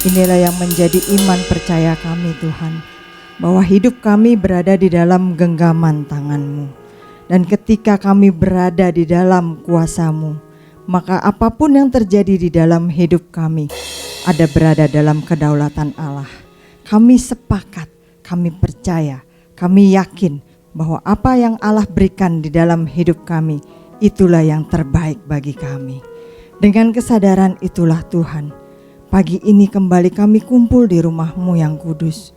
Inilah yang menjadi iman percaya kami Tuhan, bahwa hidup kami berada di dalam genggaman tangan-Mu. Dan ketika kami berada di dalam kuasa-Mu, maka apapun yang terjadi di dalam hidup kami ada berada dalam kedaulatan Allah. Kami sepakat, kami percaya, kami yakin bahwa apa yang Allah berikan di dalam hidup kami, itulah yang terbaik bagi kami. Dengan kesadaran itulah Tuhan, pagi ini kembali kami kumpul di rumah-Mu yang kudus.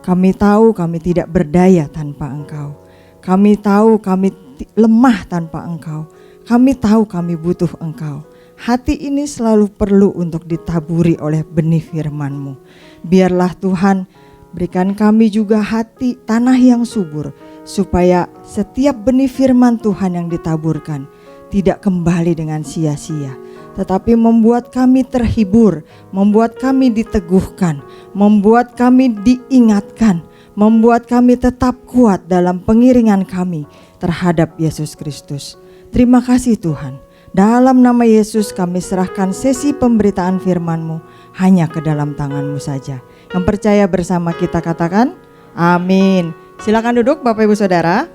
Kami tahu kami tidak berdaya tanpa Engkau. Kami tahu kami lemah tanpa Engkau. Kami tahu kami butuh Engkau. Hati ini selalu perlu untuk ditaburi oleh benih firman-Mu. Biarlah Tuhan berikan kami juga hati tanah yang subur, supaya setiap benih firman Tuhan yang ditaburkan tidak kembali dengan sia-sia, tetapi membuat kami terhibur, membuat kami diteguhkan, membuat kami diingatkan, membuat kami tetap kuat dalam pengiringan kami terhadap Yesus Kristus. Terima kasih Tuhan. Dalam nama Yesus kami serahkan sesi pemberitaan firman-Mu hanya ke dalam tangan-Mu saja. Yang percaya bersama kita katakan, amin. Silakan duduk Bapak Ibu Saudara.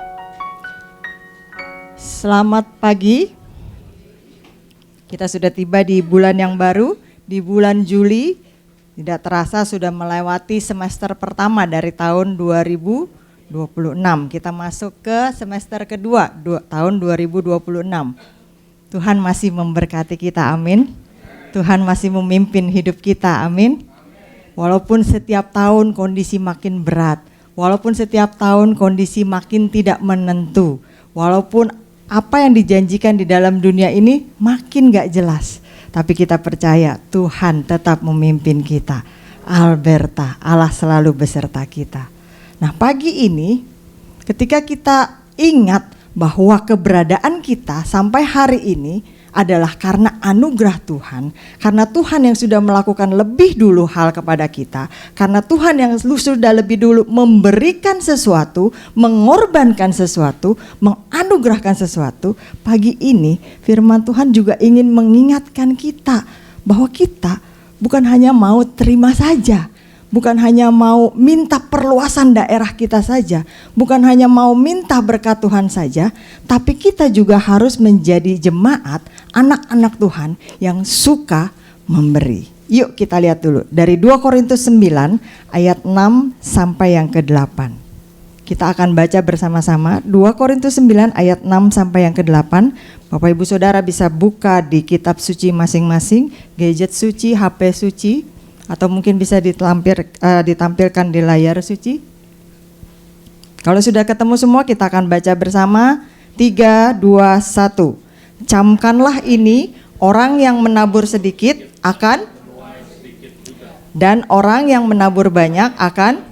Selamat pagi. Kita sudah tiba di bulan yang baru, di bulan Juli. Tidak terasa sudah melewati semester pertama dari tahun 2026. Kita masuk ke semester kedua tahun 2026. Tuhan masih memberkati kita, amin. Tuhan masih memimpin hidup kita, amin. Walaupun setiap tahun kondisi makin berat, walaupun setiap tahun kondisi makin tidak menentu, walaupun apa yang dijanjikan di dalam dunia ini makin gak jelas, tapi kita percaya Tuhan tetap memimpin kita. Alberta, Allah selalu beserta kita. Nah pagi ini ketika kita ingat bahwa keberadaan kita sampai hari ini adalah karena anugerah Tuhan, karena Tuhan yang sudah melakukan lebih dulu hal kepada kita, karena Tuhan yang sudah lebih dulu memberikan sesuatu, mengorbankan sesuatu, menganugerahkan sesuatu. Pagi ini firman Tuhan juga ingin mengingatkan kita bahwa kita bukan hanya mau terima saja, bukan hanya mau minta perluasan daerah kita saja, bukan hanya mau minta berkat Tuhan saja, tapi kita juga harus menjadi jemaat, anak-anak Tuhan yang suka memberi. Yuk kita lihat dulu dari 2 Korintus 9 ayat 6 sampai yang ke-8. Kita akan baca bersama-sama 2 Korintus 9 ayat 6 sampai yang ke-8. Bapak Ibu Saudara bisa buka di kitab suci masing-masing, gadget suci, HP suci, atau mungkin bisa ditampilkan di layar suci. Kalau sudah ketemu semua kita akan baca bersama. 3, 2, 1. Camkanlah ini, orang yang menabur sedikit akan, dan orang yang menabur banyak akan.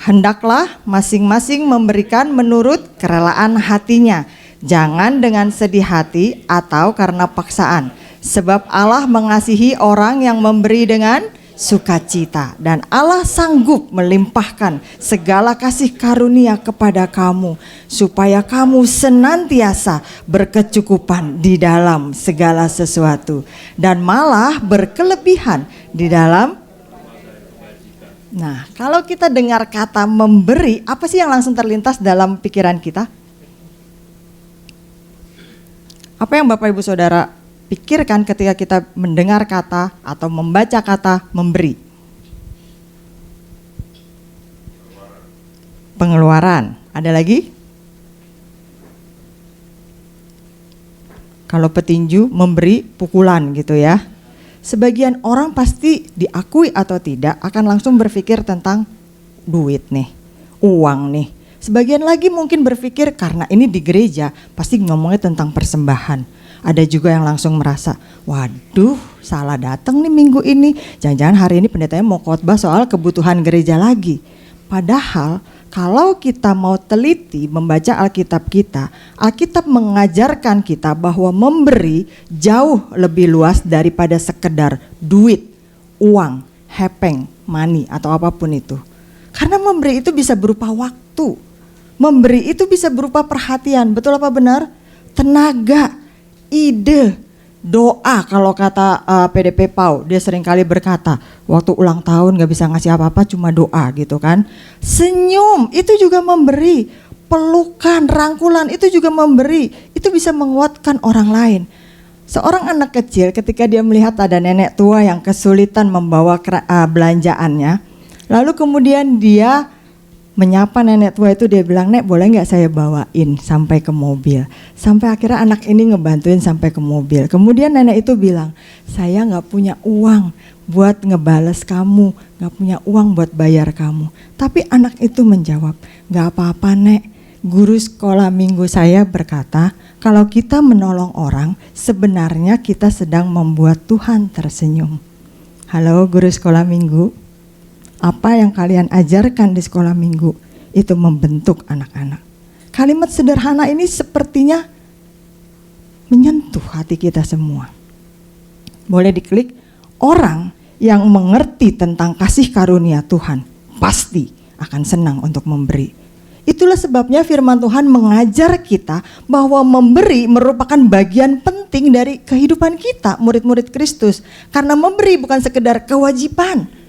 Hendaklah masing-masing memberikan menurut kerelaan hatinya, jangan dengan sedih hati atau karena paksaan. Sebab Allah mengasihi orang yang memberi dengan sukacita, dan Allah sanggup melimpahkan segala kasih karunia kepada kamu, supaya kamu senantiasa berkecukupan di dalam segala sesuatu, dan malah berkelebihan di dalam. Nah, kalau kita dengar kata memberi, apa sih yang langsung terlintas dalam pikiran kita? Apa yang Bapak Ibu Saudara pikirkan ketika kita mendengar kata atau membaca kata memberi? Pengeluaran. Ada lagi? Kalau petinju memberi pukulan gitu ya. Sebagian orang pasti diakui atau tidak akan langsung berpikir tentang duit nih, uang nih. Sebagian lagi mungkin berpikir karena ini di gereja pasti ngomongnya tentang persembahan. Ada juga yang langsung merasa, waduh salah datang nih minggu ini, jangan-jangan hari ini pendetanya mau khotbah soal kebutuhan gereja lagi. Padahal kalau kita mau teliti membaca Alkitab kita, Alkitab mengajarkan kita bahwa memberi jauh lebih luas daripada sekedar duit, uang, hepeng, money atau apapun itu. Karena memberi itu bisa berupa waktu, memberi itu bisa berupa perhatian, betul apa benar? Tenaga, ide, Doa, kalau kata PDP PAU, dia seringkali berkata, waktu ulang tahun gak bisa ngasih apa-apa, cuma doa gitu kan. Senyum, itu juga memberi. Pelukan, rangkulan, itu juga memberi. Itu bisa menguatkan orang lain. Seorang anak kecil ketika dia melihat ada nenek tua yang kesulitan membawa belanjaannya, lalu kemudian dia menyapa nenek tua itu, dia bilang, "Nek, boleh nggak saya bawain sampai ke mobil?" Sampai akhirnya anak ini ngebantuin sampai ke mobil. Kemudian nenek itu bilang, "Saya nggak punya uang buat ngebales kamu, nggak punya uang buat bayar kamu." Tapi anak itu menjawab, "Nggak apa-apa, Nek. Guru sekolah minggu saya berkata, kalau kita menolong orang, sebenarnya kita sedang membuat Tuhan tersenyum." Halo guru sekolah minggu. Apa yang kalian ajarkan di sekolah minggu itu membentuk anak-anak. Kalimat sederhana ini sepertinya menyentuh hati kita semua. Boleh diklik, orang yang mengerti tentang kasih karunia Tuhan pasti akan senang untuk memberi. Itulah sebabnya firman Tuhan mengajar kita bahwa memberi merupakan bagian penting dari kehidupan kita, murid-murid Kristus. Karena memberi bukan sekedar kewajiban.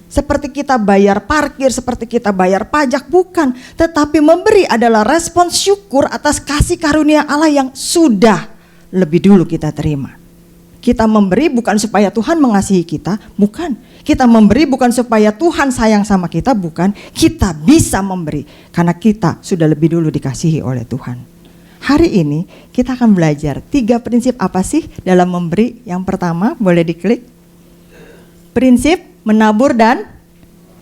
Seperti kita bayar parkir, seperti kita bayar pajak, bukan. Tetapi memberi adalah respon syukur atas kasih karunia Allah yang sudah lebih dulu kita terima. Kita memberi bukan supaya Tuhan mengasihi kita, bukan. Kita memberi bukan supaya Tuhan sayang sama kita, bukan. Kita bisa memberi karena kita sudah lebih dulu dikasihi oleh Tuhan. Hari ini kita akan belajar 3 prinsip apa sih dalam memberi. Yang pertama, boleh diklik. Prinsip menabur dan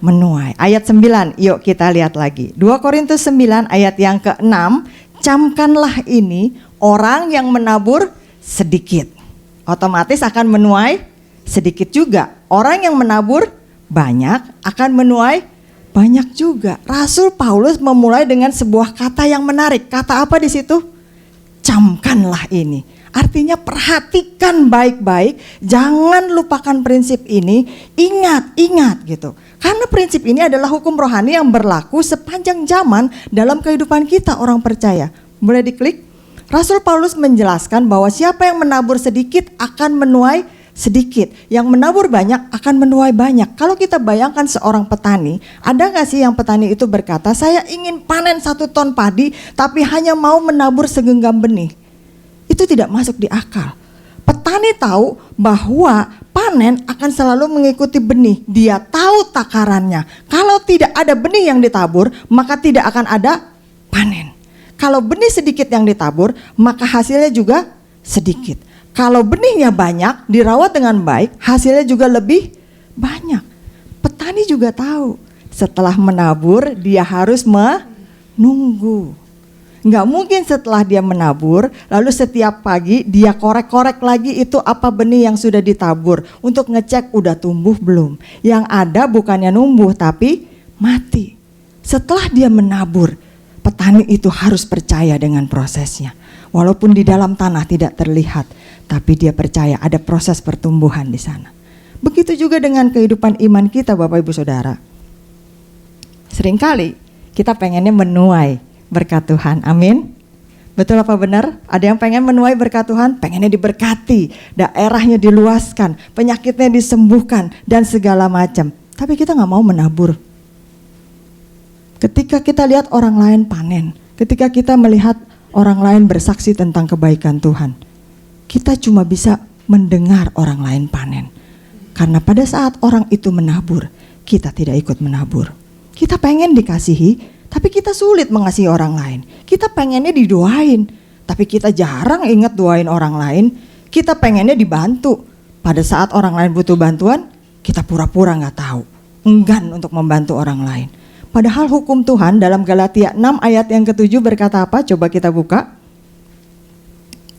menuai. Ayat 9, yuk kita lihat lagi. 2 Korintus 9 ayat yang ke-6, camkanlah ini, orang yang menabur sedikit, otomatis akan menuai sedikit juga. Orang yang menabur banyak akan menuai banyak juga. Rasul Paulus memulai dengan sebuah kata yang menarik. Kata apa di situ? Camkanlah ini. Artinya perhatikan baik-baik, jangan lupakan prinsip ini, ingat gitu. Karena prinsip ini adalah hukum rohani yang berlaku sepanjang zaman dalam kehidupan kita orang percaya. Boleh diklik? Rasul Paulus menjelaskan bahwa siapa yang menabur sedikit akan menuai sedikit, yang menabur banyak akan menuai banyak. Kalau kita bayangkan seorang petani, ada gak sih yang petani itu berkata, saya ingin panen 1 ton padi tapi hanya mau menabur segenggam benih? Itu tidak masuk di akal. Petani tahu bahwa panen akan selalu mengikuti benih. Dia tahu takarannya. Kalau tidak ada benih yang ditabur, maka tidak akan ada panen. Kalau benih sedikit yang ditabur, maka hasilnya juga sedikit. Kalau benihnya banyak, dirawat dengan baik, hasilnya juga lebih banyak. Petani juga tahu, setelah menabur dia harus menunggu. Nggak mungkin setelah dia menabur, lalu setiap pagi dia korek-korek lagi itu apa benih yang sudah ditabur untuk ngecek udah tumbuh belum. Yang ada bukannya numbuh tapi mati. Setelah dia menabur, petani itu harus percaya dengan prosesnya. Walaupun di dalam tanah tidak terlihat, tapi dia percaya ada proses pertumbuhan di sana. Begitu juga dengan kehidupan iman kita Bapak Ibu Saudara. Seringkali kita pengennya menuai berkat Tuhan, amin. Betul apa benar? Ada yang pengen menuai berkat Tuhan, pengennya diberkati, daerahnya diluaskan, penyakitnya disembuhkan, dan segala macam. Tapi kita gak mau menabur. Ketika kita lihat orang lain panen, ketika kita melihat orang lain bersaksi tentang kebaikan Tuhan, kita cuma bisa mendengar orang lain panen. Karena pada saat orang itu menabur, kita tidak ikut menabur. Kita pengen dikasihi, tapi kita sulit mengasihi orang lain. Kita pengennya didoain, tapi kita jarang ingat doain orang lain. Kita pengennya dibantu. Pada saat orang lain butuh bantuan, kita pura-pura gak tahu, enggan untuk membantu orang lain. Padahal hukum Tuhan dalam Galatia 6 ayat yang ke-7 berkata apa? Coba kita buka.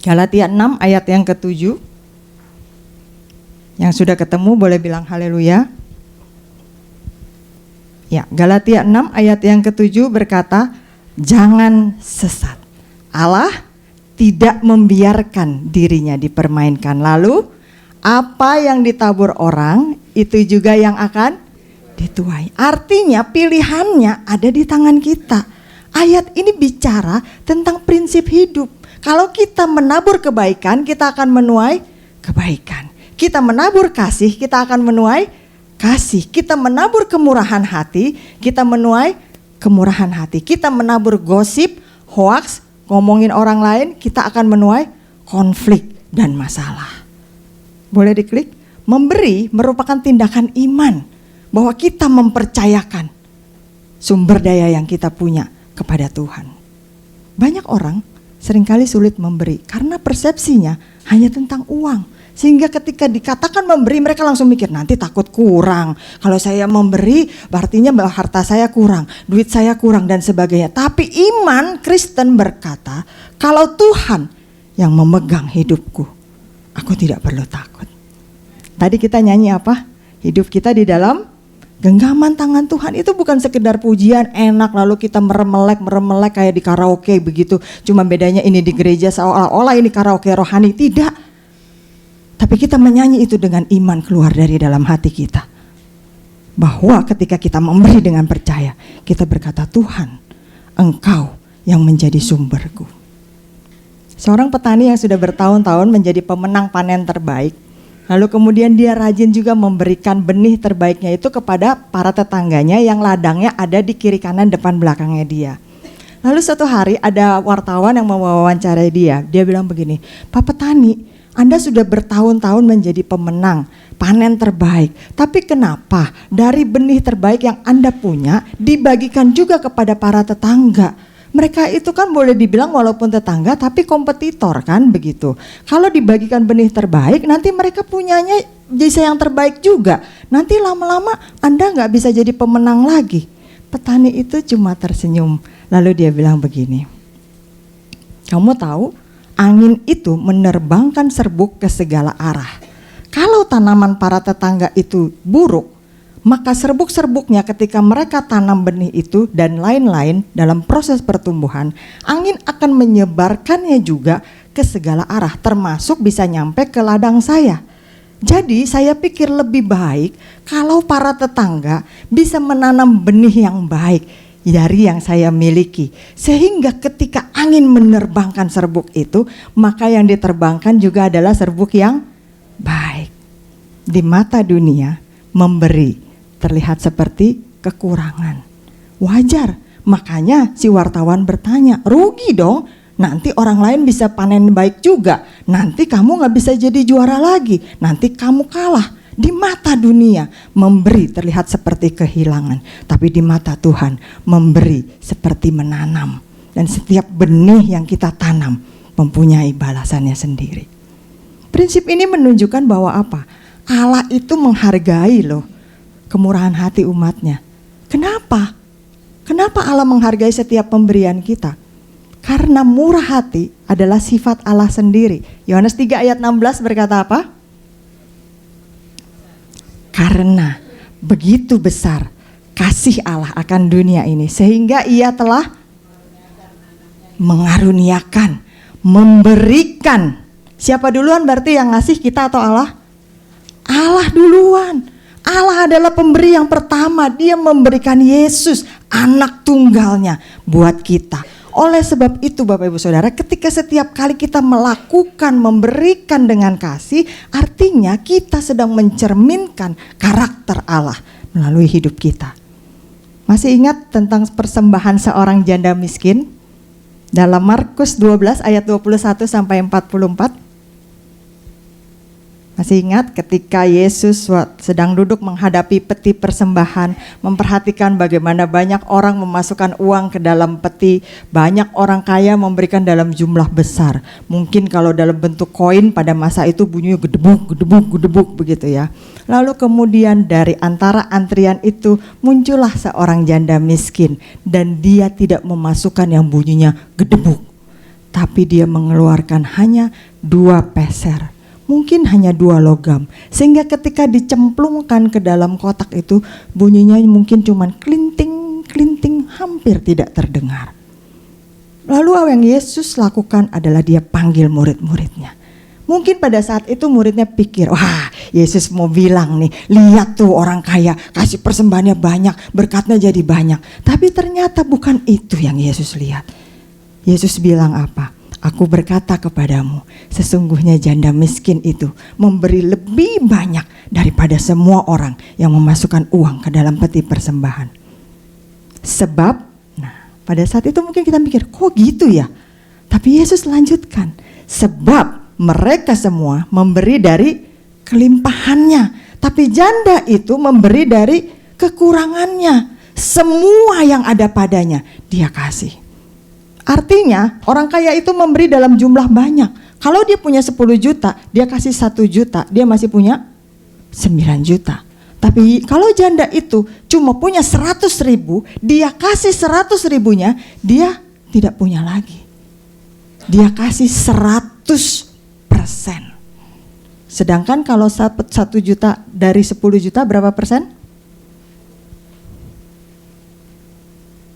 Galatia 6 ayat yang ke-7. Yang sudah ketemu boleh bilang haleluya. Ya, Galatia 6 ayat yang ke-7 berkata, jangan sesat. Allah tidak membiarkan dirinya dipermainkan. Lalu, apa yang ditabur orang, itu juga yang akan dituai. Artinya pilihannya ada di tangan kita. Ayat ini bicara tentang prinsip hidup. Kalau kita menabur kebaikan, kita akan menuai kebaikan. Kita menabur kasih, kita akan menuai kasih. Kita menabur kemurahan hati, kita menuai kemurahan hati. Kita menabur gosip, hoaks, ngomongin orang lain, kita akan menuai konflik dan masalah. Boleh diklik? Memberi merupakan tindakan iman, bahwa kita mempercayakan sumber daya yang kita punya kepada Tuhan. Banyak orang seringkali sulit memberi karena persepsinya hanya tentang uang. Sehingga ketika dikatakan memberi, mereka langsung mikir, nanti takut kurang. Kalau saya memberi, artinya bahwa harta saya kurang, duit saya kurang dan sebagainya. Tapi iman Kristen berkata, kalau Tuhan yang memegang hidupku, aku tidak perlu takut. Tadi kita nyanyi apa? Hidup kita di dalam genggaman tangan Tuhan. Itu bukan sekedar pujian enak lalu kita meremelek kayak di karaoke begitu. Cuma bedanya ini di gereja seolah-olah ini karaoke rohani. Tidak. Tapi kita menyanyi itu dengan iman keluar dari dalam hati kita. Bahwa ketika kita memberi dengan percaya, kita berkata, Tuhan, Engkau yang menjadi sumberku. Seorang petani yang sudah bertahun-tahun menjadi pemenang panen terbaik, lalu kemudian dia rajin juga memberikan benih terbaiknya itu kepada para tetangganya yang ladangnya ada di kiri kanan depan belakangnya dia. Lalu suatu hari ada wartawan yang mewawancarai dia. Dia bilang begini, Pak Petani, Anda sudah bertahun-tahun menjadi pemenang panen terbaik. Tapi kenapa dari benih terbaik yang Anda punya dibagikan juga kepada para tetangga? Mereka itu kan boleh dibilang walaupun tetangga tapi kompetitor kan begitu. Kalau dibagikan benih terbaik nanti mereka punyanya bisa yang terbaik juga. Nanti lama-lama Anda gak bisa jadi pemenang lagi. Petani itu cuma tersenyum. Lalu dia bilang begini, kamu tahu angin itu menerbangkan serbuk ke segala arah. Kalau tanaman para tetangga itu buruk, maka serbuk-serbuknya ketika mereka tanam benih itu dan lain-lain dalam proses pertumbuhan, angin akan menyebarkannya juga ke segala arah, termasuk bisa nyampe ke ladang saya. Jadi saya pikir lebih baik kalau para tetangga bisa menanam benih yang baik dari yang saya miliki. Sehingga ketika angin menerbangkan serbuk itu, maka yang diterbangkan juga adalah serbuk yang baik. Di mata dunia, memberi terlihat seperti kekurangan. Wajar, makanya si wartawan bertanya, rugi dong, nanti orang lain bisa panen baik juga, nanti kamu gak bisa jadi juara lagi, nanti kamu kalah. Di mata dunia, memberi terlihat seperti kehilangan, tapi di mata Tuhan, memberi seperti menanam. Dan setiap benih yang kita tanam mempunyai balasannya sendiri. Prinsip ini menunjukkan bahwa apa? Allah itu menghargai loh kemurahan hati umatnya. Kenapa? Kenapa Allah menghargai setiap pemberian kita? Karena murah hati adalah sifat Allah sendiri. Yohanes 3 ayat 16 berkata apa? Karena begitu besar kasih Allah akan dunia ini, sehingga Ia telah mengaruniakan, memberikan. Siapa duluan berarti yang ngasih, kita atau Allah? Allah duluan. Allah adalah pemberi yang pertama. Dia memberikan Yesus, anak tunggalnya buat kita. Oleh sebab itu Bapak Ibu Saudara, ketika setiap kali kita melakukan, memberikan dengan kasih, artinya kita sedang mencerminkan karakter Allah melalui hidup kita. Masih ingat tentang persembahan seorang janda miskin? Dalam Markus 12 ayat 21 sampai 44. Masih ingat ketika Yesus sedang duduk menghadapi peti persembahan, memperhatikan bagaimana banyak orang memasukkan uang ke dalam peti, banyak orang kaya memberikan dalam jumlah besar. Mungkin kalau dalam bentuk koin pada masa itu bunyinya gedebuk, gedebuk, gedebuk begitu ya. Lalu kemudian dari antara antrian itu muncullah seorang janda miskin dan dia tidak memasukkan yang bunyinya gedebuk, tapi dia mengeluarkan hanya 2 peser. Mungkin hanya 2 logam, sehingga ketika dicemplungkan ke dalam kotak itu bunyinya mungkin cuman klinting, klinting, hampir tidak terdengar. Lalu apa yang Yesus lakukan adalah dia panggil murid-muridnya. Mungkin pada saat itu muridnya pikir, wah Yesus mau bilang nih, lihat tuh orang kaya kasih persembahannya banyak, berkatnya jadi banyak. Tapi ternyata bukan itu yang Yesus lihat. Yesus bilang apa? Aku berkata kepadamu, sesungguhnya janda miskin itu memberi lebih banyak daripada semua orang yang memasukkan uang ke dalam peti persembahan. Sebab, pada saat itu mungkin kita mikir, kok gitu ya? Tapi Yesus lanjutkan, sebab mereka semua memberi dari kelimpahannya, tapi janda itu memberi dari kekurangannya. Semua yang ada padanya dia kasih. Artinya orang kaya itu memberi dalam jumlah banyak. Kalau dia punya 10 juta, dia kasih 1 juta, dia masih punya 9 juta. Tapi kalau janda itu cuma punya 100 ribu, dia kasih 100 ribunya, dia tidak punya lagi. Dia kasih 100%. Sedangkan kalau 1 juta dari 10 juta berapa persen?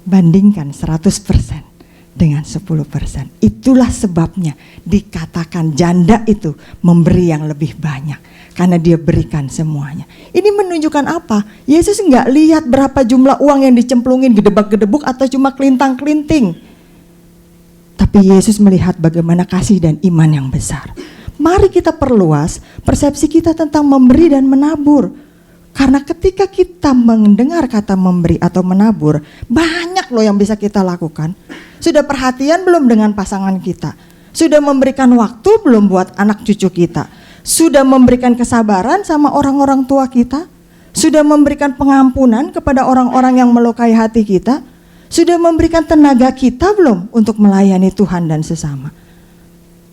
Bandingkan 100% dengan 10%. Itulah sebabnya dikatakan janda itu memberi yang lebih banyak, karena dia berikan semuanya. Ini menunjukkan apa? Yesus enggak lihat berapa jumlah uang yang dicemplungin gedebak-gedebuk atau cuma kelintang-kelinting. Tapi Yesus melihat bagaimana kasih dan iman yang besar. Mari kita perluas persepsi kita tentang memberi dan menabur. Karena ketika kita mendengar kata memberi atau menabur, banyak loh yang bisa kita lakukan. Sudah perhatian belum dengan pasangan kita? Sudah memberikan waktu belum buat anak cucu kita? Sudah memberikan kesabaran sama orang-orang tua kita? Sudah memberikan pengampunan kepada orang-orang yang melukai hati kita? Sudah memberikan tenaga kita belum untuk melayani Tuhan dan sesama?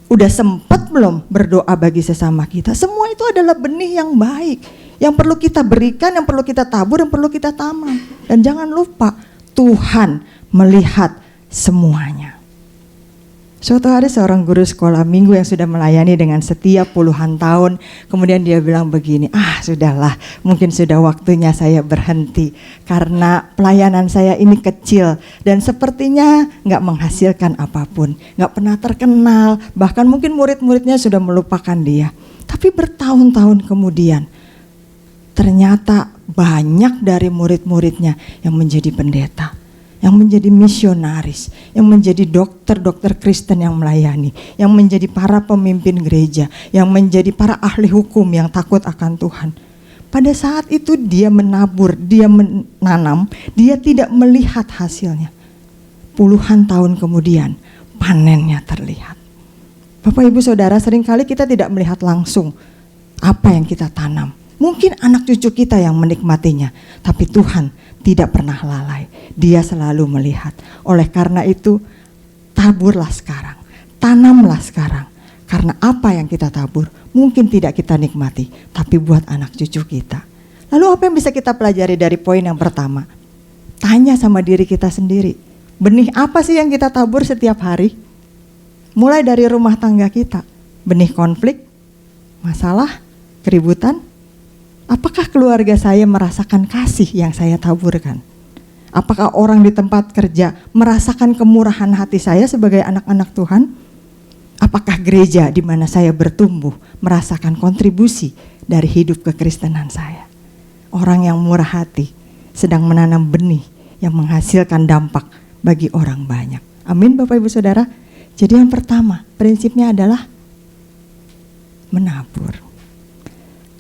Udah sempat belum berdoa bagi sesama kita? Semua itu adalah benih yang baik, yang perlu kita berikan, yang perlu kita tabur, yang perlu kita tanam. Dan jangan lupa, Tuhan melihat semuanya. Suatu hari seorang guru sekolah minggu yang sudah melayani dengan setia puluhan tahun, kemudian dia bilang begini, sudahlah, mungkin sudah waktunya saya berhenti karena pelayanan saya ini kecil dan sepertinya gak menghasilkan apapun, gak pernah terkenal, bahkan mungkin murid-muridnya sudah melupakan dia. Tapi bertahun-tahun kemudian ternyata banyak dari murid-muridnya yang menjadi pendeta, yang menjadi misionaris, yang menjadi dokter-dokter Kristen yang melayani, yang menjadi para pemimpin gereja, yang menjadi para ahli hukum yang takut akan Tuhan. Pada saat itu dia menabur, dia menanam, dia tidak melihat hasilnya. Puluhan tahun kemudian panennya terlihat. Bapak Ibu Saudara, seringkali kita tidak melihat langsung apa yang kita tanam. Mungkin anak cucu kita yang menikmatinya, tapi Tuhan tidak pernah lalai. Dia selalu melihat. Oleh karena itu, taburlah sekarang, tanamlah sekarang. Karena apa yang kita tabur mungkin tidak kita nikmati, tapi buat anak cucu kita. Lalu apa yang bisa kita pelajari dari poin yang pertama? Tanya sama diri kita sendiri, benih apa sih yang kita tabur setiap hari? Mulai dari rumah tangga kita, benih konflik, masalah, keributan. Apakah keluarga saya merasakan kasih yang saya taburkan? Apakah orang di tempat kerja merasakan kemurahan hati saya sebagai anak-anak Tuhan? Apakah gereja di mana saya bertumbuh merasakan kontribusi dari hidup kekristenan saya? Orang yang murah hati sedang menanam benih yang menghasilkan dampak bagi orang banyak. Amin Bapak Ibu Saudara. Jadi yang pertama prinsipnya adalah menabur.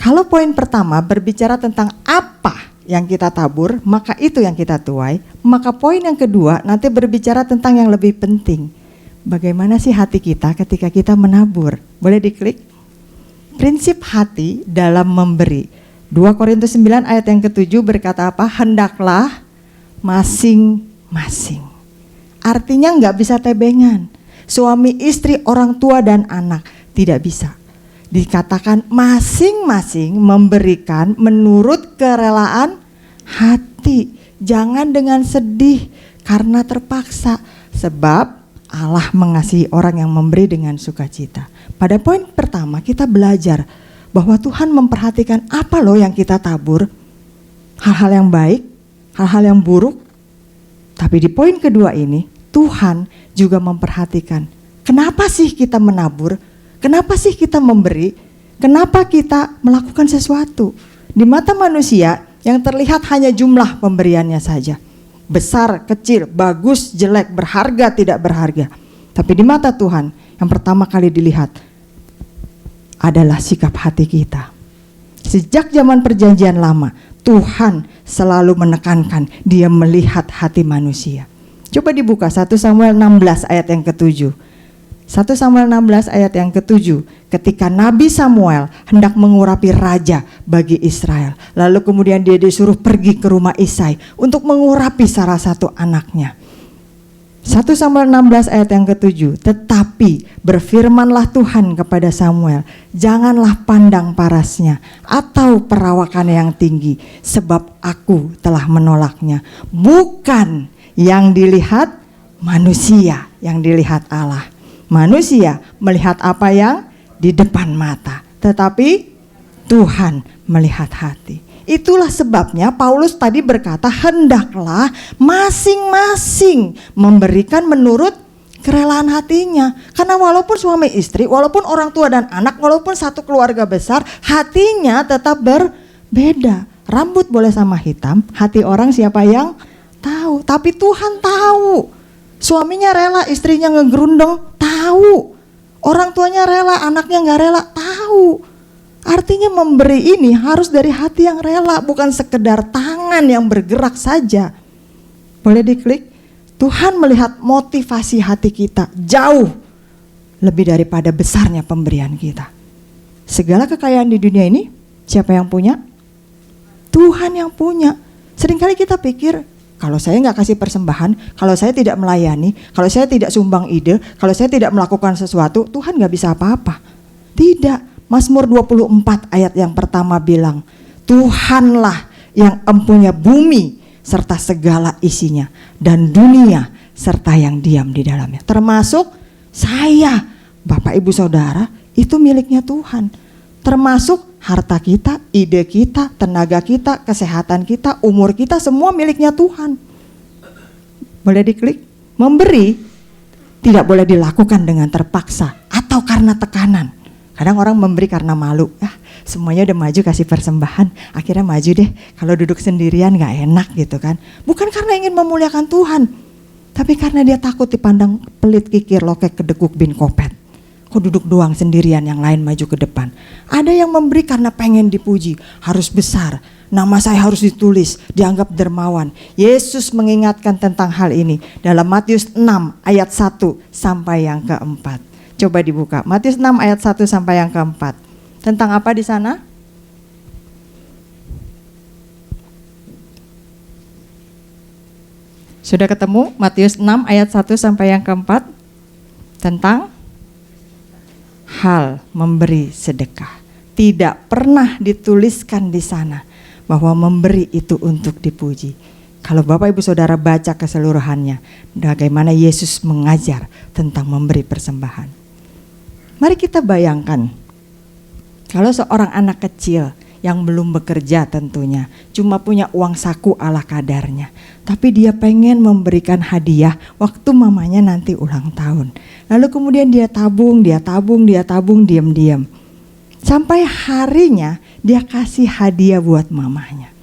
Kalau poin pertama berbicara tentang apa yang kita tabur, maka itu yang kita tuai. Maka poin yang kedua nanti berbicara tentang yang lebih penting. Bagaimana sih hati kita ketika kita menabur? Boleh diklik? Prinsip hati dalam memberi. 2 Korintus 9 ayat yang ke-7 berkata apa? Hendaklah masing-masing. Artinya enggak bisa tebengan. Suami, istri, orang tua dan anak tidak bisa. Dikatakan masing-masing memberikan menurut kerelaan hati. Jangan dengan sedih karena terpaksa. Sebab Allah mengasihi orang yang memberi dengan sukacita. Pada poin pertama kita belajar bahwa Tuhan memperhatikan apa loh yang kita tabur. Hal-hal yang baik, hal-hal yang buruk. Tapi di poin kedua ini Tuhan juga memperhatikan kenapa sih kita menabur. Kenapa sih kita memberi? Kenapa kita melakukan sesuatu? Di mata manusia yang terlihat hanya jumlah pemberiannya saja. Besar, kecil, bagus, jelek, berharga, tidak berharga. Tapi di mata Tuhan yang pertama kali dilihat adalah sikap hati kita. Sejak zaman perjanjian lama, Tuhan selalu menekankan Dia melihat hati manusia. Coba dibuka 1 Samuel 16 ayat yang ke-7. 1 Samuel 16 ayat yang ke-7, ketika Nabi Samuel hendak mengurapi raja bagi Israel, lalu kemudian dia disuruh pergi ke rumah Isai untuk mengurapi salah satu anaknya. 1 Samuel 16 ayat yang ke-7, tetapi berfirmanlah Tuhan kepada Samuel, janganlah pandang parasnya atau perawakannya yang tinggi, sebab aku telah menolaknya. Bukan yang dilihat manusia, yang dilihat Allah. Manusia melihat apa yang di depan mata, tetapi Tuhan melihat hati. Itulah sebabnya Paulus tadi berkata, hendaklah masing-masing memberikan menurut kerelaan hatinya. Karena walaupun suami istri, walaupun orang tua dan anak, walaupun satu keluarga besar, hatinya tetap berbeda. Rambut boleh sama hitam, hati orang siapa yang tahu? Tapi Tuhan tahu. Suaminya rela, istrinya ngegerundeng, tahu. Orang tuanya rela, anaknya gak rela, tahu. Artinya memberi ini harus dari hati yang rela, bukan sekedar tangan yang bergerak saja. Boleh diklik? Tuhan melihat motivasi hati kita jauh lebih daripada besarnya pemberian kita. Segala kekayaan di dunia ini siapa yang punya? Tuhan yang punya. Seringkali kita pikir, kalau saya nggak kasih persembahan, kalau saya tidak melayani, kalau saya tidak sumbang ide, kalau saya tidak melakukan sesuatu, Tuhan nggak bisa apa-apa. Tidak. Mazmur 24 ayat yang pertama bilang, Tuhanlah yang empunya bumi serta segala isinya, dan dunia serta yang diam di dalamnya. Termasuk saya, Bapak Ibu Saudara, itu miliknya Tuhan. Termasuk harta kita, ide kita, tenaga kita, kesehatan kita, umur kita, semua miliknya Tuhan. Boleh diklik? Memberi tidak boleh dilakukan dengan terpaksa atau karena tekanan. Kadang orang memberi karena malu, semuanya udah maju kasih persembahan, akhirnya maju deh, kalau duduk sendirian gak enak gitu kan. Bukan karena ingin memuliakan Tuhan, tapi karena dia takut dipandang pelit, kikir, lokek, kedekuk, bin kopet. Kok duduk doang sendirian, yang lain maju ke depan. Ada yang memberi karena pengen dipuji, harus besar, nama saya harus ditulis, dianggap dermawan. Yesus mengingatkan tentang hal ini dalam Matius 6 ayat 1 sampai yang keempat. Coba dibuka, Matius 6 ayat 1 sampai yang keempat. Tentang apa di sana? Sudah ketemu Matius 6 ayat 1 sampai yang keempat? Tentang hal memberi sedekah. Tidak pernah dituliskan di sana bahwa memberi itu untuk dipuji. Kalau Bapak Ibu Saudara baca keseluruhannya, bagaimana Yesus mengajar tentang memberi persembahan. Mari kita bayangkan, kalau seorang anak kecil yang belum bekerja tentunya, cuma punya uang saku ala kadarnya, tapi dia pengen memberikan hadiah waktu mamanya nanti ulang tahun. Lalu kemudian dia tabung, diam-diam. Sampai harinya dia kasih hadiah buat mamanya.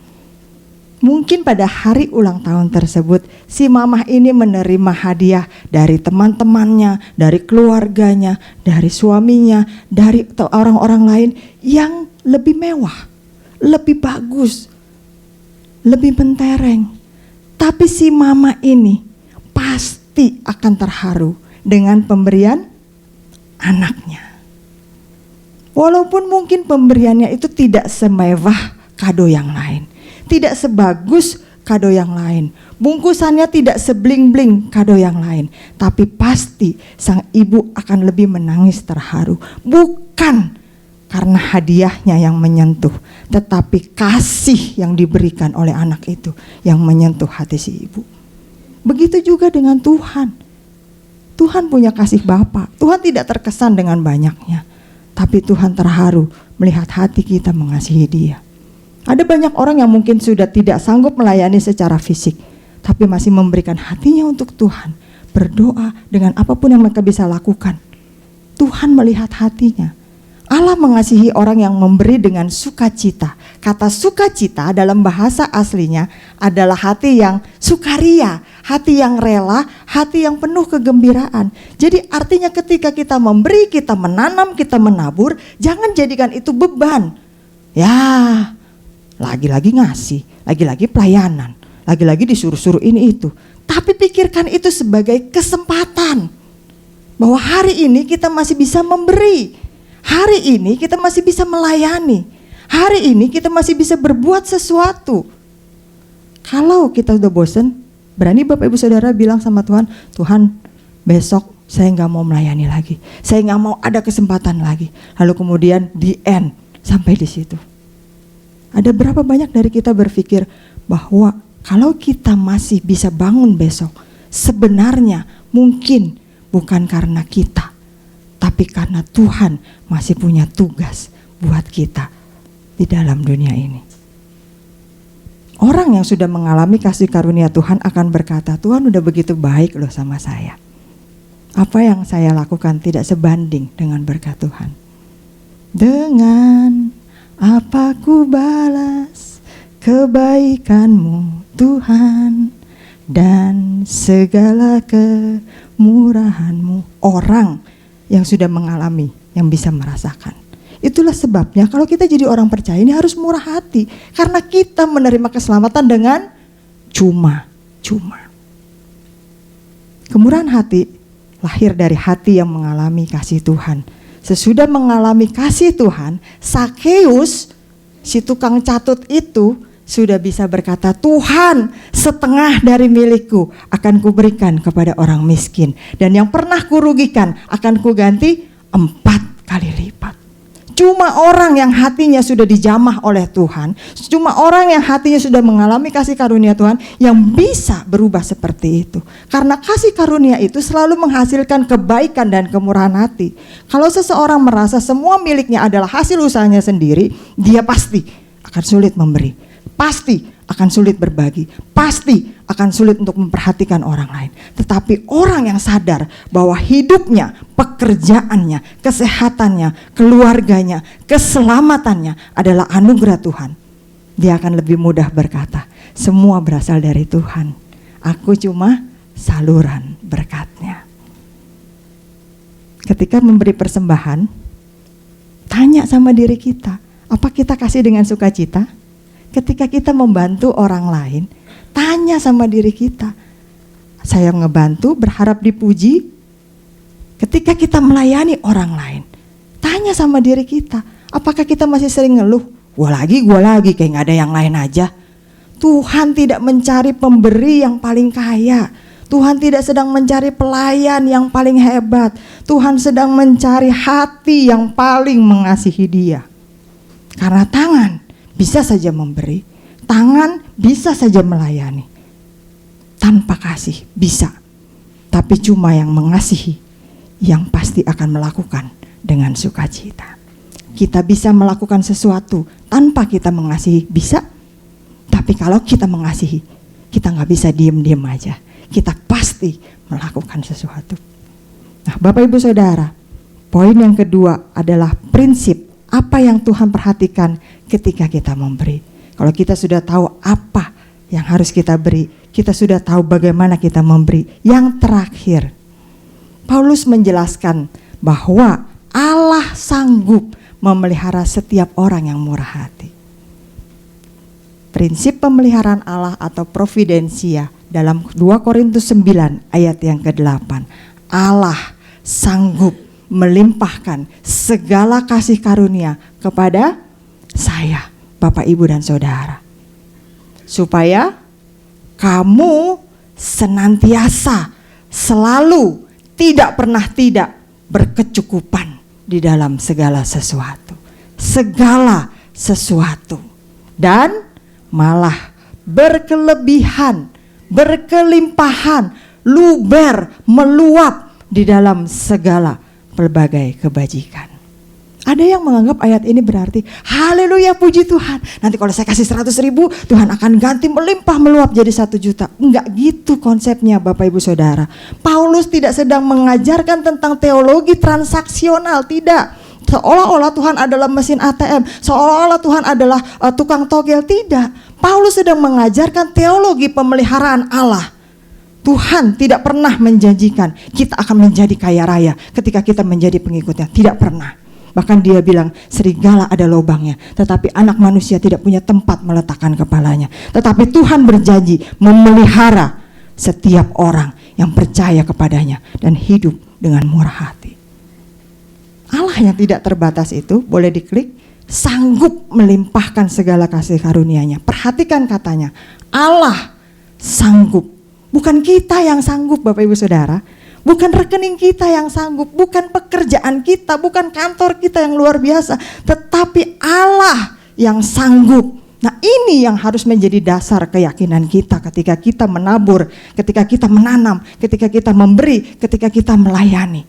Mungkin pada hari ulang tahun tersebut si mamah ini menerima hadiah dari teman-temannya, dari keluarganya, dari suaminya, dari orang-orang lain yang lebih mewah, lebih bagus, lebih mentereng. Tapi si mama ini pasti akan terharu dengan pemberian anaknya. Walaupun mungkin pemberiannya itu tidak semewah kado yang lain, tidak sebagus kado yang lain, bungkusannya tidak sebling-bling kado yang lain, tapi pasti sang ibu akan lebih menangis terharu. Bukan karena hadiahnya yang menyentuh, tetapi kasih yang diberikan oleh anak itu yang menyentuh hati si ibu. Begitu juga dengan Tuhan. Tuhan punya kasih Bapa. Tuhan tidak terkesan dengan banyaknya, tapi Tuhan terharu melihat hati kita mengasihi Dia. Ada banyak orang yang mungkin sudah tidak sanggup melayani secara fisik, tapi masih memberikan hatinya untuk Tuhan, berdoa dengan apapun yang mereka bisa lakukan. Tuhan melihat hatinya. Allah mengasihi orang yang memberi dengan sukacita. Kata sukacita dalam bahasa aslinya adalah hati yang sukaria, hati yang rela, hati yang penuh kegembiraan. Jadi artinya ketika kita memberi, kita menanam, kita menabur, jangan jadikan itu beban. Ya, lagi-lagi ngasih, lagi-lagi pelayanan, lagi-lagi disuruh-suruh ini itu. Tapi pikirkan itu sebagai kesempatan. Bahwa hari ini kita masih bisa memberi. Hari ini kita masih bisa melayani. Hari ini kita masih bisa berbuat sesuatu. Kalau kita udah bosen, berani Bapak Ibu Saudara bilang sama Tuhan, Tuhan besok saya gak mau melayani lagi. Saya gak mau ada kesempatan lagi. Lalu kemudian di end sampai di situ. Ada berapa banyak dari kita berpikir bahwa kalau kita masih bisa bangun besok, sebenarnya mungkin bukan karena kita, tapi karena Tuhan masih punya tugas buat kita di dalam dunia ini. Orang yang sudah mengalami kasih karunia Tuhan akan berkata, Tuhan udah begitu baik loh sama saya. Apa yang saya lakukan tidak sebanding dengan berkat Tuhan. Dengan apa ku balas kebaikan-Mu Tuhan dan segala kemurahan-Mu. Orang yang sudah mengalami, yang bisa merasakan. Itulah sebabnya kalau kita jadi orang percaya ini harus murah hati. Karena kita menerima keselamatan dengan cuma-cuma. Kemurahan hati lahir dari hati yang mengalami kasih Tuhan. Sesudah mengalami kasih Tuhan, Sakeus, si tukang catut itu sudah bisa berkata, Tuhan, setengah dari milikku akan kuberikan kepada orang miskin. Dan yang pernah kurugikan akan kuganti 4 kali lipat. Cuma orang yang hatinya sudah dijamah oleh Tuhan, cuma orang yang hatinya sudah mengalami kasih karunia Tuhan yang bisa berubah seperti itu. Karena kasih karunia itu selalu menghasilkan kebaikan dan kemurahan hati. Kalau seseorang merasa semua miliknya adalah hasil usahanya sendiri, dia pasti akan sulit memberi, pasti akan sulit berbagi, pasti akan sulit untuk memperhatikan orang lain. Tetapi orang yang sadar bahwa hidupnya, pekerjaannya, kesehatannya, keluarganya, keselamatannya adalah anugerah Tuhan, dia akan lebih mudah berkata, semua berasal dari Tuhan. Aku cuma saluran berkatnya. Ketika memberi persembahan, tanya sama diri kita, apa kita kasih dengan sukacita? Ketika kita membantu orang lain, tanya sama diri kita, saya ngebantu berharap dipuji. Ketika kita melayani orang lain, tanya sama diri kita, apakah kita masih sering ngeluh, gua lagi, kayak gak ada yang lain aja. Tuhan tidak mencari pemberi yang paling kaya. Tuhan tidak sedang mencari pelayan yang paling hebat. Tuhan sedang mencari hati yang paling mengasihi Dia. Karena tangan bisa saja memberi, tangan bisa saja melayani. Tanpa kasih bisa, tapi cuma yang mengasihi yang pasti akan melakukan dengan sukacita. Kita bisa melakukan sesuatu tanpa kita mengasihi, bisa. Tapi kalau kita mengasihi, kita gak bisa diem-diem aja. Kita pasti melakukan sesuatu. Nah, Bapak Ibu Saudara, poin yang kedua adalah prinsip apa yang Tuhan perhatikan ketika kita memberi. Kalau kita sudah tahu apa yang harus kita beri, kita sudah tahu bagaimana kita memberi. Yang terakhir, Paulus menjelaskan bahwa Allah sanggup memelihara setiap orang yang murah hati. Prinsip pemeliharaan Allah atau providensia dalam 2 Korintus 9 ayat yang ke-8. Allah sanggup melimpahkan segala kasih karunia kepada saya, Bapak, Ibu, dan Saudara, supaya kamu senantiasa, selalu, tidak pernah tidak berkecukupan di dalam segala sesuatu, dan malah berkelebihan, berkelimpahan, luber, meluap di dalam segala pelbagai kebajikan. Ada yang menganggap ayat ini berarti haleluya, puji Tuhan, nanti kalau saya kasih 100.000 Tuhan akan ganti melimpah meluap jadi 1 juta. Enggak gitu konsepnya, Bapak Ibu Saudara. Paulus tidak sedang mengajarkan tentang teologi transaksional, tidak. Seolah-olah Tuhan adalah mesin ATM, seolah-olah Tuhan adalah tukang togel, tidak. Paulus sedang mengajarkan teologi pemeliharaan Allah. Tuhan tidak pernah menjanjikan kita akan menjadi kaya raya ketika kita menjadi pengikutnya. Tidak pernah. Bahkan dia bilang serigala ada lubangnya, tetapi anak manusia tidak punya tempat meletakkan kepalanya. Tetapi Tuhan berjanji memelihara setiap orang yang percaya kepadanya dan hidup dengan murah hati. Allah yang tidak terbatas itu, boleh diklik, sanggup melimpahkan segala kasih karunia-Nya. Perhatikan katanya, Allah sanggup. Bukan kita yang sanggup, Bapak Ibu Saudara. Bukan rekening kita yang sanggup, bukan pekerjaan kita, bukan kantor kita yang luar biasa, tetapi Allah yang sanggup. Nah, ini yang harus menjadi dasar keyakinan kita ketika kita menabur, ketika kita menanam, ketika kita memberi, ketika kita melayani.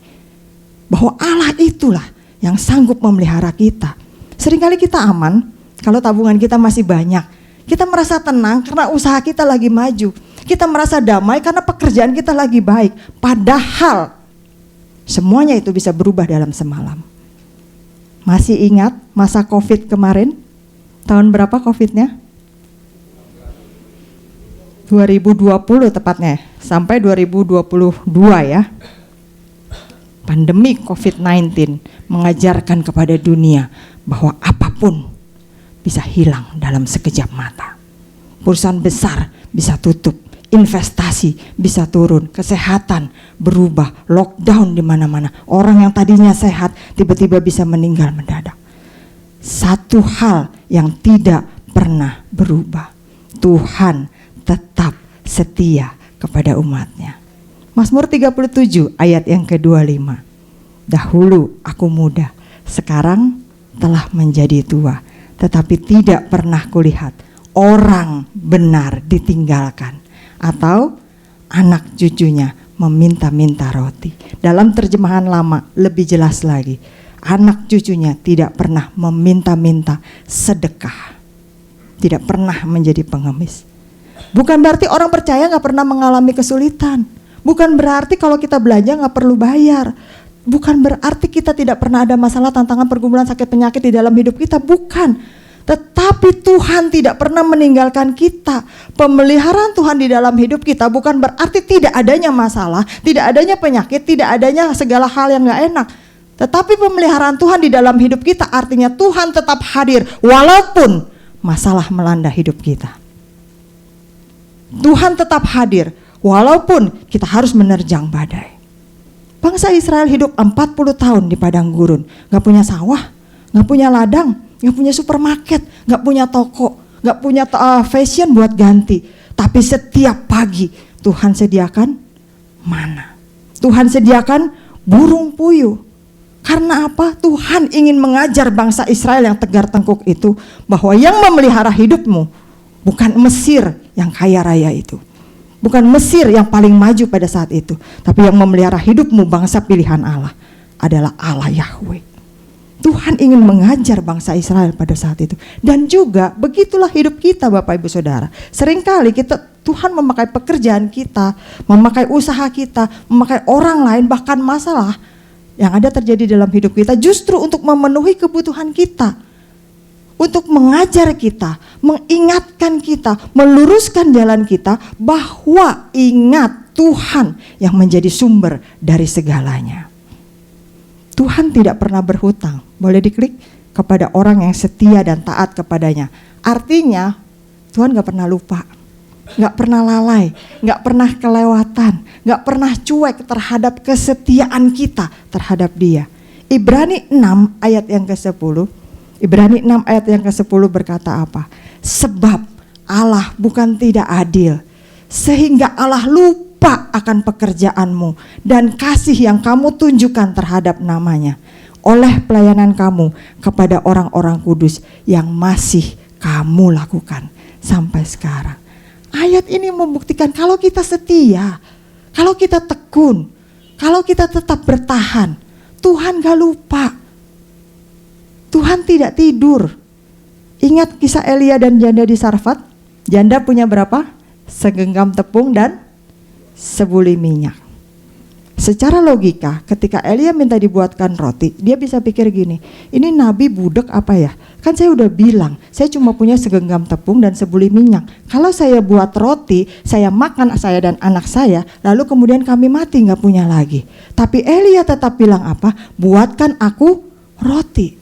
Bahwa Allah itulah yang sanggup memelihara kita. Seringkali kita aman kalau tabungan kita masih banyak. Kita merasa tenang karena usaha kita lagi maju. Kita merasa damai karena pekerjaan kita lagi baik. Padahal semuanya itu bisa berubah dalam semalam. Masih ingat masa COVID kemarin? Tahun berapa COVID-nya? 2020 tepatnya, sampai 2022 ya. Pandemi COVID-19 mengajarkan kepada dunia bahwa apapun bisa hilang dalam sekejap mata. Perusahaan besar bisa tutup, investasi bisa turun, kesehatan berubah, lockdown di mana-mana. Orang yang tadinya sehat tiba-tiba bisa meninggal mendadak. Satu hal yang tidak pernah berubah, Tuhan tetap setia kepada umatnya. Mazmur 37 ayat yang ke-25. Dahulu aku muda, sekarang telah menjadi tua, tetapi tidak pernah kulihat orang benar ditinggalkan atau anak cucunya meminta-minta roti. Dalam terjemahan lama lebih jelas lagi, anak cucunya tidak pernah meminta-minta sedekah, tidak pernah menjadi pengemis. Bukan berarti orang percaya gak pernah mengalami kesulitan. Bukan berarti kalau kita belanja gak perlu bayar. Bukan berarti kita tidak pernah ada masalah, tantangan, pergumulan, sakit, penyakit di dalam hidup kita. Bukan. Tetapi Tuhan tidak pernah meninggalkan kita. Pemeliharaan Tuhan di dalam hidup kita bukan berarti tidak adanya masalah, tidak adanya penyakit, tidak adanya segala hal yang gak enak. Tetapi pemeliharaan Tuhan di dalam hidup kita artinya Tuhan tetap hadir walaupun masalah melanda hidup kita. Tuhan tetap hadir walaupun kita harus menerjang badai. Bangsa Israel hidup 40 tahun di padang gurun, gak punya sawah, gak punya ladang, gak punya supermarket, gak punya toko, gak punya fashion buat ganti. Tapi setiap pagi Tuhan sediakan mana, Tuhan sediakan burung puyuh. Karena apa? Tuhan ingin mengajar bangsa Israel yang tegar tengkuk itu bahwa yang memelihara hidupmu bukan Mesir yang kaya raya itu, bukan Mesir yang paling maju pada saat itu, tapi yang memelihara hidupmu, bangsa pilihan Allah, adalah Allah Yahweh. Tuhan ingin mengajar bangsa Israel pada saat itu. Dan juga begitulah hidup kita, Bapak Ibu Saudara. Seringkali Tuhan memakai pekerjaan kita, memakai usaha kita, memakai orang lain, bahkan masalah yang ada terjadi dalam hidup kita justru untuk memenuhi kebutuhan kita, untuk mengajar kita, mengingatkan kita, meluruskan jalan kita bahwa ingat Tuhan yang menjadi sumber dari segalanya. Tuhan tidak pernah berhutang. Boleh diklik, kepada orang yang setia dan taat kepadanya. Artinya Tuhan gak pernah lupa, gak pernah lalai, gak pernah kelewatan, gak pernah cuek terhadap kesetiaan kita terhadap Dia. Ibrani 6 ayat yang ke-10, Ibrani 6 ayat yang ke-10 berkata apa? Sebab Allah bukan tidak adil, sehingga Allah lupa akan pekerjaanmu dan kasih yang kamu tunjukkan terhadap namanya oleh pelayanan kamu kepada orang-orang kudus yang masih kamu lakukan sampai sekarang. Ayat ini membuktikan kalau kita setia, kalau kita tekun, kalau kita tetap bertahan, Tuhan gak lupa. Tuhan tidak tidur. Ingat kisah Elia dan janda di Sarfat? Janda punya berapa? Segenggam tepung dan sebuli minyak. Secara logika, ketika Elia minta dibuatkan roti, dia bisa pikir gini, ini nabi budak apa ya? Kan saya udah bilang, saya cuma punya segenggam tepung dan sebuli minyak. Kalau saya buat roti, saya makan, saya dan anak saya, lalu kemudian kami mati nggak punya lagi. Tapi Elia tetap bilang apa? Buatkan aku roti.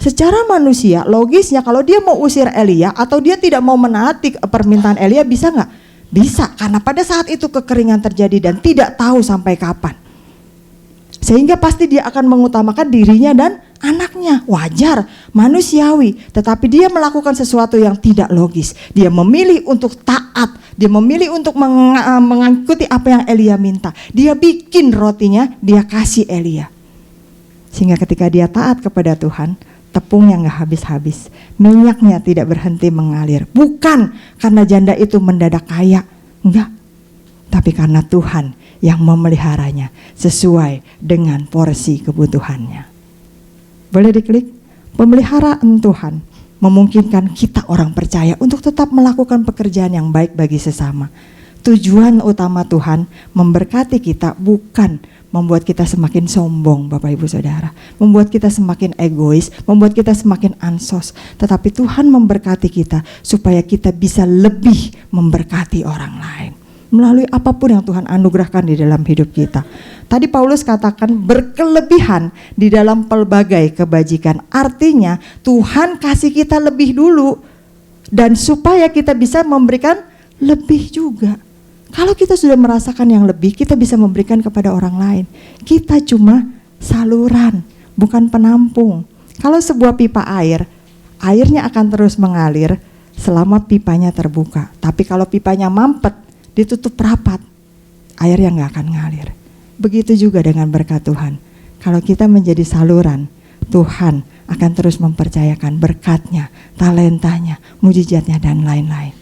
Secara manusia, logisnya kalau dia mau usir Elia atau dia tidak mau menaati permintaan Elia, bisa nggak? Bisa, karena pada saat itu kekeringan terjadi dan tidak tahu sampai kapan. Sehingga pasti dia akan mengutamakan dirinya dan anaknya. Wajar, manusiawi. Tetapi dia melakukan sesuatu yang tidak logis. Dia memilih untuk taat. Dia memilih untuk mengikuti apa yang Elia minta. Dia bikin rotinya, dia kasih Elia. Sehingga ketika dia taat kepada Tuhan, tepungnya gak habis-habis, minyaknya tidak berhenti mengalir. Bukan karena janda itu mendadak kaya, enggak. Tapi karena Tuhan yang memeliharanya sesuai dengan porsi kebutuhannya. Boleh diklik? Pemeliharaan Tuhan memungkinkan kita orang percaya untuk tetap melakukan pekerjaan yang baik bagi sesama. Tujuan utama Tuhan memberkati kita bukan membuat kita semakin sombong, Bapak Ibu Saudara, membuat kita semakin egois, membuat kita semakin ansos. Tetapi Tuhan memberkati kita supaya kita bisa lebih memberkati orang lain melalui apapun yang Tuhan anugerahkan di dalam hidup kita. Tadi Paulus katakan berkelebihan di dalam pelbagai kebajikan. Artinya Tuhan kasih kita lebih dulu dan supaya kita bisa memberikan lebih juga. Kalau kita sudah merasakan yang lebih, kita bisa memberikan kepada orang lain. Kita cuma saluran, bukan penampung. Kalau sebuah pipa air, airnya akan terus mengalir selama pipanya terbuka. Tapi kalau pipanya mampet, ditutup rapat, air yang gak akan ngalir. Begitu juga dengan berkat Tuhan. Kalau kita menjadi saluran, Tuhan akan terus mempercayakan berkatnya, talentanya, mujizatnya, dan lain-lain.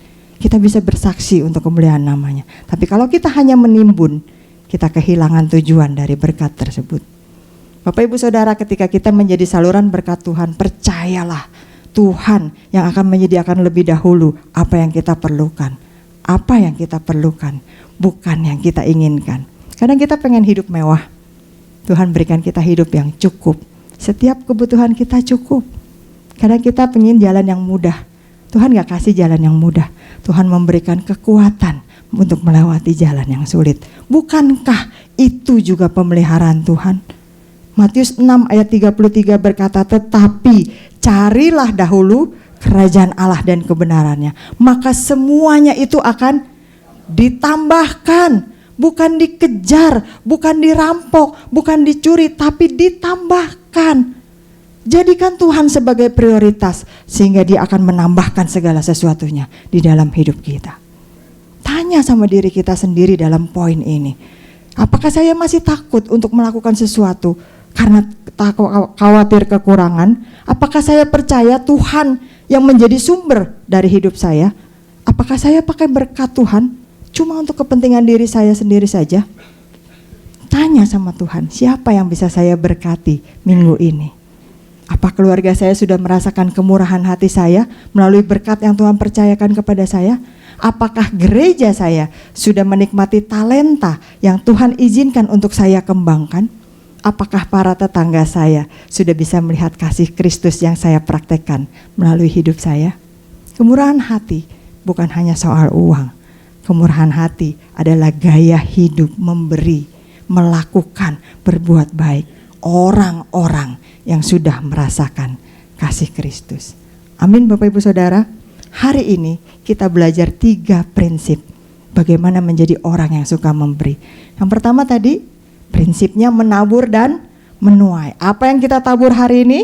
Kita bisa bersaksi untuk kemuliaan namanya. Tapi kalau kita hanya menimbun, kita kehilangan tujuan dari berkat tersebut. Bapak Ibu Saudara, ketika kita menjadi saluran berkat Tuhan, percayalah Tuhan yang akan menyediakan lebih dahulu apa yang kita perlukan. Apa yang kita perlukan, bukan yang kita inginkan. Kadang kita pengen hidup mewah, Tuhan berikan kita hidup yang cukup. Setiap kebutuhan kita cukup. Kadang kita pengen jalan yang mudah, Tuhan gak kasih jalan yang mudah. Tuhan memberikan kekuatan untuk melewati jalan yang sulit. Bukankah itu juga pemeliharaan Tuhan? Matius 6 ayat 33 berkata, tetapi carilah dahulu kerajaan Allah dan kebenarannya, maka semuanya itu akan ditambahkan. Bukan dikejar, bukan dirampok, bukan dicuri, tapi ditambahkan. Jadikan Tuhan sebagai prioritas sehingga dia akan menambahkan segala sesuatunya di dalam hidup kita. Tanya sama diri kita sendiri dalam poin ini. Apakah saya masih takut untuk melakukan sesuatu karena khawatir kekurangan? Apakah saya percaya Tuhan yang menjadi sumber dari hidup saya? Apakah saya pakai berkat Tuhan cuma untuk kepentingan diri saya sendiri saja? Tanya sama Tuhan, siapa yang bisa saya berkati minggu ini? Apa keluarga saya sudah merasakan kemurahan hati saya melalui berkat yang Tuhan percayakan kepada saya? Apakah gereja saya sudah menikmati talenta yang Tuhan izinkan untuk saya kembangkan? Apakah para tetangga saya sudah bisa melihat kasih Kristus yang saya praktekkan melalui hidup saya? Kemurahan hati bukan hanya soal uang. Kemurahan hati adalah gaya hidup memberi, melakukan, berbuat baik. Orang-orang yang sudah merasakan kasih Kristus. Amin Bapak Ibu Saudara. Hari ini kita belajar 3 prinsip bagaimana menjadi orang yang suka memberi. Yang pertama tadi, prinsipnya menabur dan menuai. Apa yang kita tabur hari ini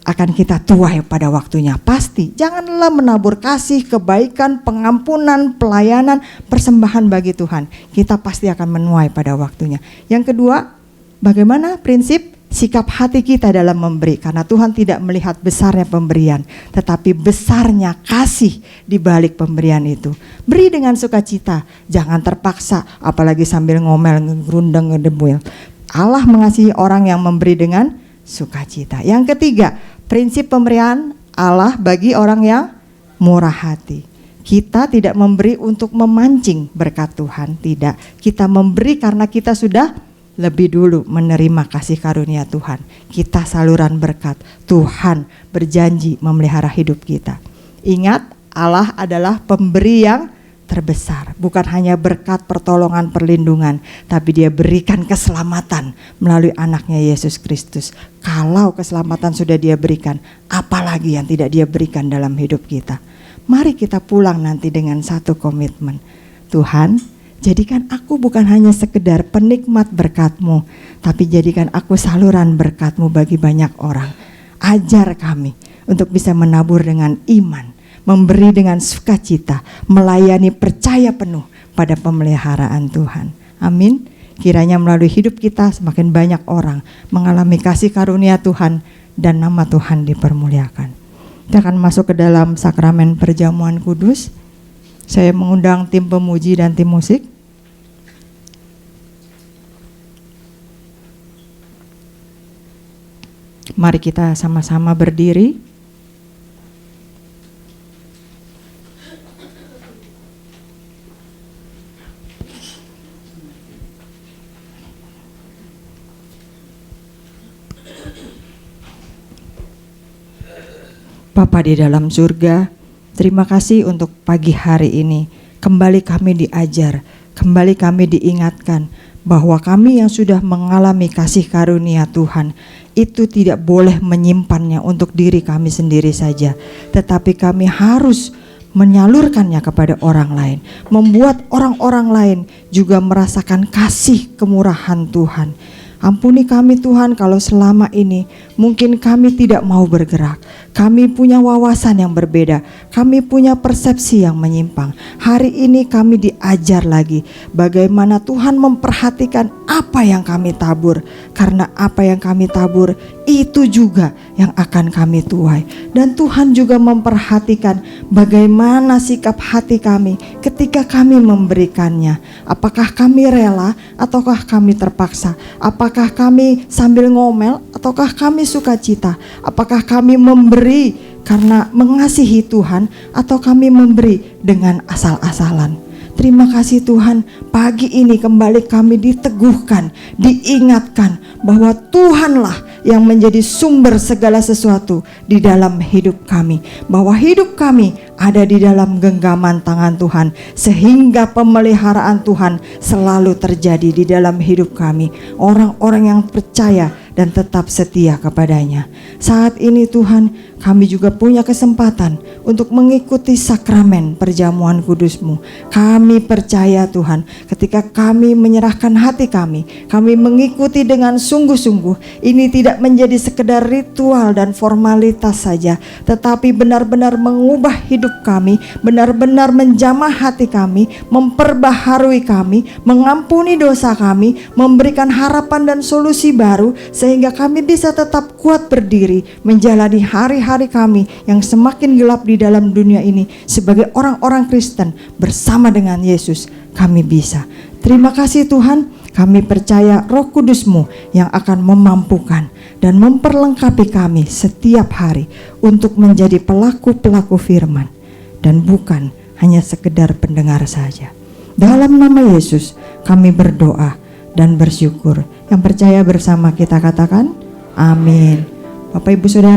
akan kita tuai pada waktunya. Pasti, janganlah menabur kasih, kebaikan, pengampunan, pelayanan, persembahan bagi Tuhan. Kita pasti akan menuai pada waktunya. Yang kedua, bagaimana prinsip sikap hati kita dalam memberi, karena Tuhan tidak melihat besarnya pemberian, tetapi besarnya kasih di balik pemberian itu. Beri dengan sukacita, jangan terpaksa, apalagi sambil ngomel, ngerundeng, ngedemul. Allah mengasihi orang yang memberi dengan sukacita. Yang ketiga, prinsip pemberian Allah bagi orang yang murah hati. Kita tidak memberi untuk memancing berkat Tuhan, tidak. Kita memberi karena kita sudah lebih dulu menerima kasih karunia Tuhan. Kita saluran berkat. Tuhan berjanji memelihara hidup kita. Ingat, Allah adalah pemberi yang terbesar. Bukan hanya berkat, pertolongan, perlindungan, tapi Dia berikan keselamatan melalui anaknya Yesus Kristus. Kalau keselamatan sudah Dia berikan, apalagi yang tidak Dia berikan dalam hidup kita. Mari kita pulang nanti dengan satu komitmen. Tuhan, jadikan aku bukan hanya sekedar penikmat berkat-Mu, tapi jadikan aku saluran berkat-Mu bagi banyak orang. Ajar kami untuk bisa menabur dengan iman, memberi dengan sukacita, melayani percaya penuh pada pemeliharaan Tuhan. Amin. Kiranya melalui hidup kita semakin banyak orang mengalami kasih karunia Tuhan dan nama Tuhan dipermuliakan. Kita akan masuk ke dalam sakramen perjamuan kudus. Saya mengundang tim pemuji dan tim musik. Mari kita sama-sama berdiri. Bapa di dalam surga, terima kasih untuk pagi hari ini. Kembali kami diajar, kembali kami diingatkan bahwa kami yang sudah mengalami kasih karunia Tuhan itu tidak boleh menyimpannya untuk diri kami sendiri saja, tetapi kami harus menyalurkannya kepada orang lain, membuat orang-orang lain juga merasakan kasih kemurahan Tuhan. Ampuni kami Tuhan kalau selama ini mungkin kami tidak mau bergerak. Kami punya wawasan yang berbeda, kami punya persepsi yang menyimpang. Hari ini kami diajar lagi bagaimana Tuhan memperhatikan apa yang kami tabur. Karena apa yang kami tabur itu juga yang akan kami tuai. Dan Tuhan juga memperhatikan bagaimana sikap hati kami ketika kami memberikannya. Apakah kami rela ataukah kami terpaksa? Apakah kami sambil ngomel ataukah kami sukacita? Apakah kami memberi karena mengasihi Tuhan atau kami memberi dengan asal-asalan? Terima kasih Tuhan, pagi ini kembali kami diteguhkan, diingatkan bahwa Tuhanlah yang menjadi sumber segala sesuatu di dalam hidup kami. Bahwa hidup kami ada di dalam genggaman tangan Tuhan, sehingga pemeliharaan Tuhan selalu terjadi di dalam hidup kami. Orang-orang yang percaya dan tetap setia kepadanya. Saat ini Tuhan, kami juga punya kesempatan untuk mengikuti sakramen perjamuan kudus-Mu. Kami percaya Tuhan, ketika kami menyerahkan hati kami mengikuti dengan sungguh-sungguh. Ini tidak menjadi sekedar ritual dan formalitas saja, tetapi benar-benar mengubah hidup kami, benar-benar menjamah hati kami, memperbaharui kami, mengampuni dosa kami, memberikan harapan dan solusi baru, sehingga kami bisa tetap kuat berdiri menjalani hari-hari kami yang semakin gelap di dalam dunia ini sebagai orang-orang Kristen bersama dengan Yesus. Kami bisa. Terima kasih Tuhan, kami percaya Roh Kudus-Mu yang akan memampukan dan memperlengkapi kami setiap hari untuk menjadi pelaku-pelaku firman dan bukan hanya sekedar pendengar saja. Dalam nama Yesus kami berdoa dan bersyukur. Yang percaya bersama kita katakan amin. Bapak Ibu Saudara,